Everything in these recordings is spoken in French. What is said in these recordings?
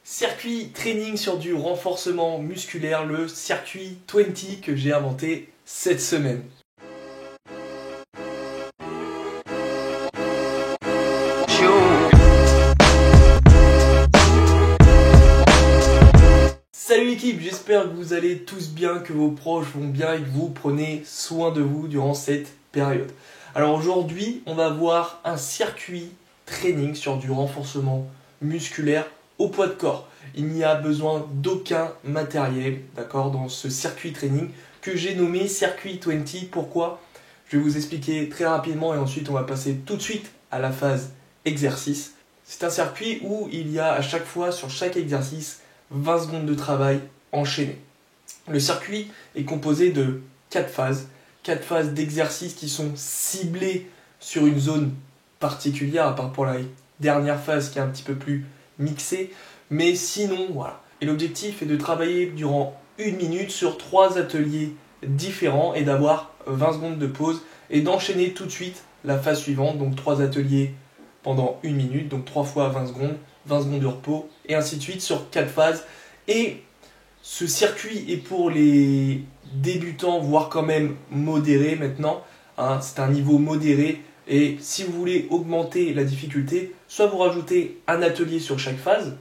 Circuit training sur du renforcement musculaire, le circuit 20 que j'ai inventé cette semaine. Salut l'équipe, j'espère que vous allez tous bien, que vos proches vont bien et que vous prenez soin de vous durant cette période. Alors aujourd'hui, on va voir un circuit training sur du renforcement musculaire au poids de corps. Il n'y a besoin d'aucun matériel, d'accord, dans ce circuit training que j'ai nommé circuit 20. Pourquoi? Je vais vous expliquer très rapidement et ensuite on va passer tout de suite à la phase exercice. C'est un circuit où il y a à chaque fois, sur chaque exercice, 20 secondes de travail enchaîné. Le circuit est composé de 4 phases d'exercices qui sont ciblées sur une zone particulière, à part pour la dernière phase qui est un petit peu plus mixée, mais sinon voilà. Et l'objectif est de travailler durant 1 minute sur 3 ateliers différents et d'avoir 20 secondes de pause et d'enchaîner tout de suite la phase suivante, donc 3 ateliers pendant 1 minute, donc 3 fois 20 secondes de repos, et ainsi de suite sur 4 phases. Et ce circuit est pour les débutants, voire quand même modérés maintenant, hein, c'est un niveau modéré, et si vous voulez augmenter la difficulté, soit vous rajoutez un atelier sur chaque phase,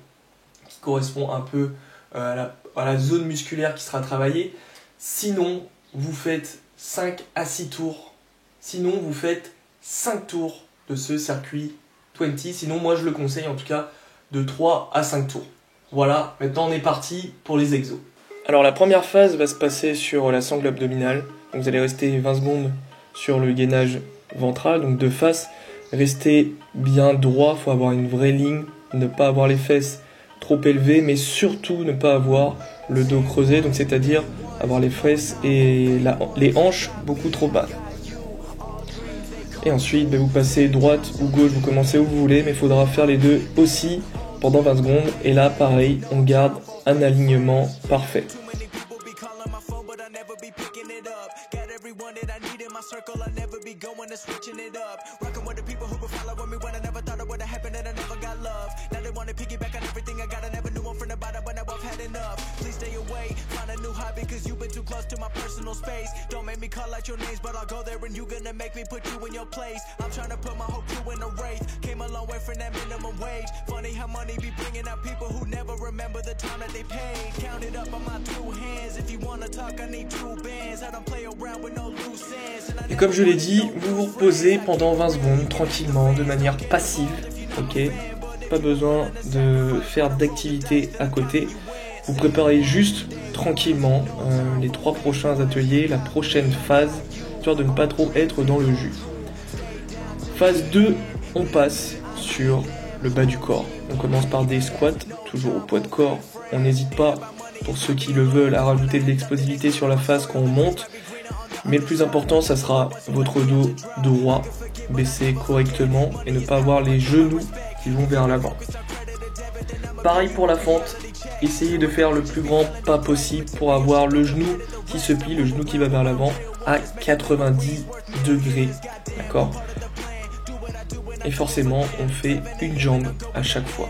qui correspond un peu à la zone musculaire qui sera travaillée, sinon vous faites 5 à 6 tours, sinon vous faites 5 tours de ce circuit 20, sinon moi je le conseille en tout cas de 3 à 5 tours. Voilà, maintenant on est parti pour les exos. Alors la première phase va se passer sur la sangle abdominale, donc vous allez rester 20 secondes sur le gainage ventral, donc de face, restez bien droit, il faut avoir une vraie ligne, ne pas avoir les fesses trop élevées, mais surtout ne pas avoir le dos creusé, donc c'est-à-dire avoir les fesses et les hanches beaucoup trop bas. Et ensuite, vous passez droite ou gauche, vous commencez où vous voulez, mais il faudra faire les deux aussi pendant 20 secondes. Et là, pareil, on garde un alignement parfait. Et comme je l'ai dit, vous vous reposez pendant 20 secondes tranquillement, de manière passive, ok? Pas besoin de faire d'activité à côté. Vous préparez juste tranquillement les 3 prochains ateliers, la prochaine phase, histoire de ne pas trop être dans le jus. Phase 2, on passe sur le bas du corps. On commence par des squats, toujours au poids de corps. On n'hésite pas, pour ceux qui le veulent, à rajouter de l'explosivité sur la phase quand on monte. Mais le plus important, ça sera votre dos droit, baissé correctement et ne pas avoir les genoux qui vont vers l'avant. Pareil pour la fente, essayez de faire le plus grand pas possible pour avoir le genou qui se plie, le genou qui va vers l'avant à 90 degrés, d'accord ? Et forcément, on fait une jambe à chaque fois.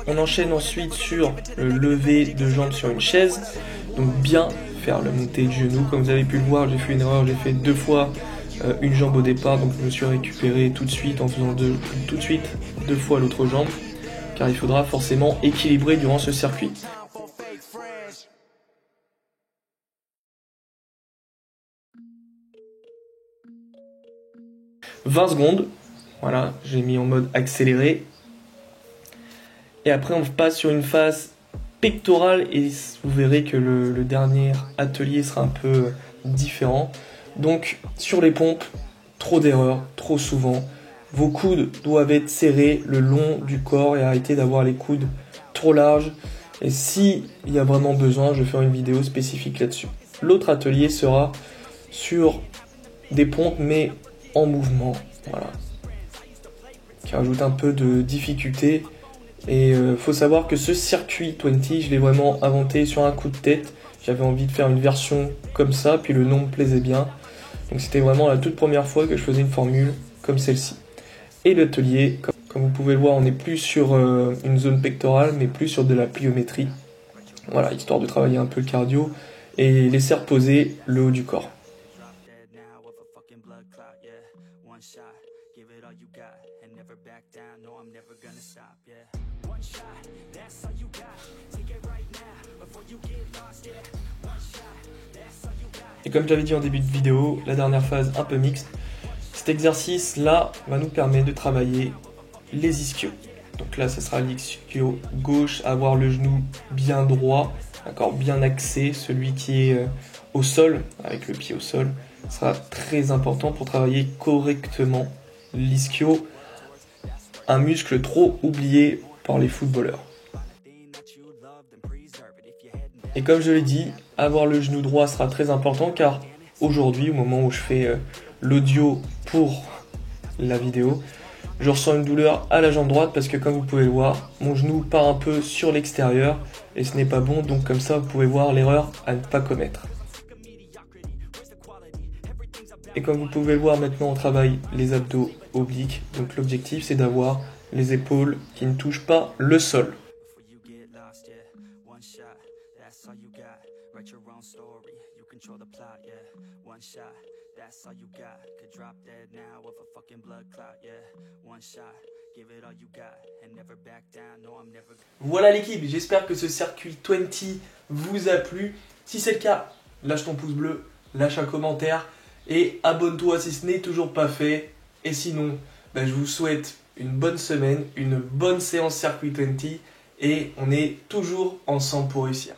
On enchaîne ensuite sur le lever de jambes sur une chaise. Donc bien faire la montée de genou. Comme vous avez pu le voir, j'ai fait une erreur, j'ai fait 2 fois une jambe au départ. Donc je me suis récupéré tout de suite en faisant 2 fois l'autre jambe. Car il faudra forcément équilibrer durant ce circuit. « 20 secondes, voilà, j'ai mis en mode accéléré. Et après, on passe sur une phase pectorale et vous verrez que le dernier atelier sera un peu différent. Donc, sur les pompes, trop d'erreurs, trop souvent. Vos coudes doivent être serrés le long du corps et arrêtez d'avoir les coudes trop larges. Et s'il y a vraiment besoin, je vais faire une vidéo spécifique là-dessus. L'autre atelier sera sur des pompes, mais en mouvement, voilà, qui rajoute un peu de difficulté. Et faut savoir que ce circuit 20, je l'ai vraiment inventé sur un coup de tête. J'avais envie de faire une version comme ça, puis le nom me plaisait bien. Donc c'était vraiment la toute première fois que je faisais une formule comme celle-ci. Et l'atelier, comme vous pouvez le voir, on n'est plus sur une zone pectorale, mais plus sur de la pliométrie. Voilà, histoire de travailler un peu le cardio et laisser reposer le haut du corps. Et comme j'avais dit en début de vidéo, la dernière phase un peu mixte, cet exercice-là va nous permettre de travailler les ischios. Donc là, ce sera l'ischio gauche, avoir le genou bien droit, d'accord, bien axé, celui qui est au sol, avec le pied au sol. Ce sera très important pour travailler correctement l'ischio, un muscle trop oublié par les footballeurs. Et comme je l'ai dit, avoir le genou droit sera très important car aujourd'hui, au moment où je fais l'audio pour la vidéo, je ressens une douleur à la jambe droite parce que comme vous pouvez le voir, mon genou part un peu sur l'extérieur et ce n'est pas bon, donc comme ça vous pouvez voir l'erreur à ne pas commettre. Et comme vous pouvez le voir maintenant, on travaille les abdos obliques, donc l'objectif c'est d'avoir les épaules qui ne touchent pas le sol. Voilà l'équipe, j'espère que ce circuit 20 vous a plu. Si c'est le cas, lâche ton pouce bleu, lâche un commentaire et abonne-toi si ce n'est toujours pas fait. Et sinon, je vous souhaite une bonne semaine, une bonne séance circuit 20 et on est toujours ensemble pour réussir.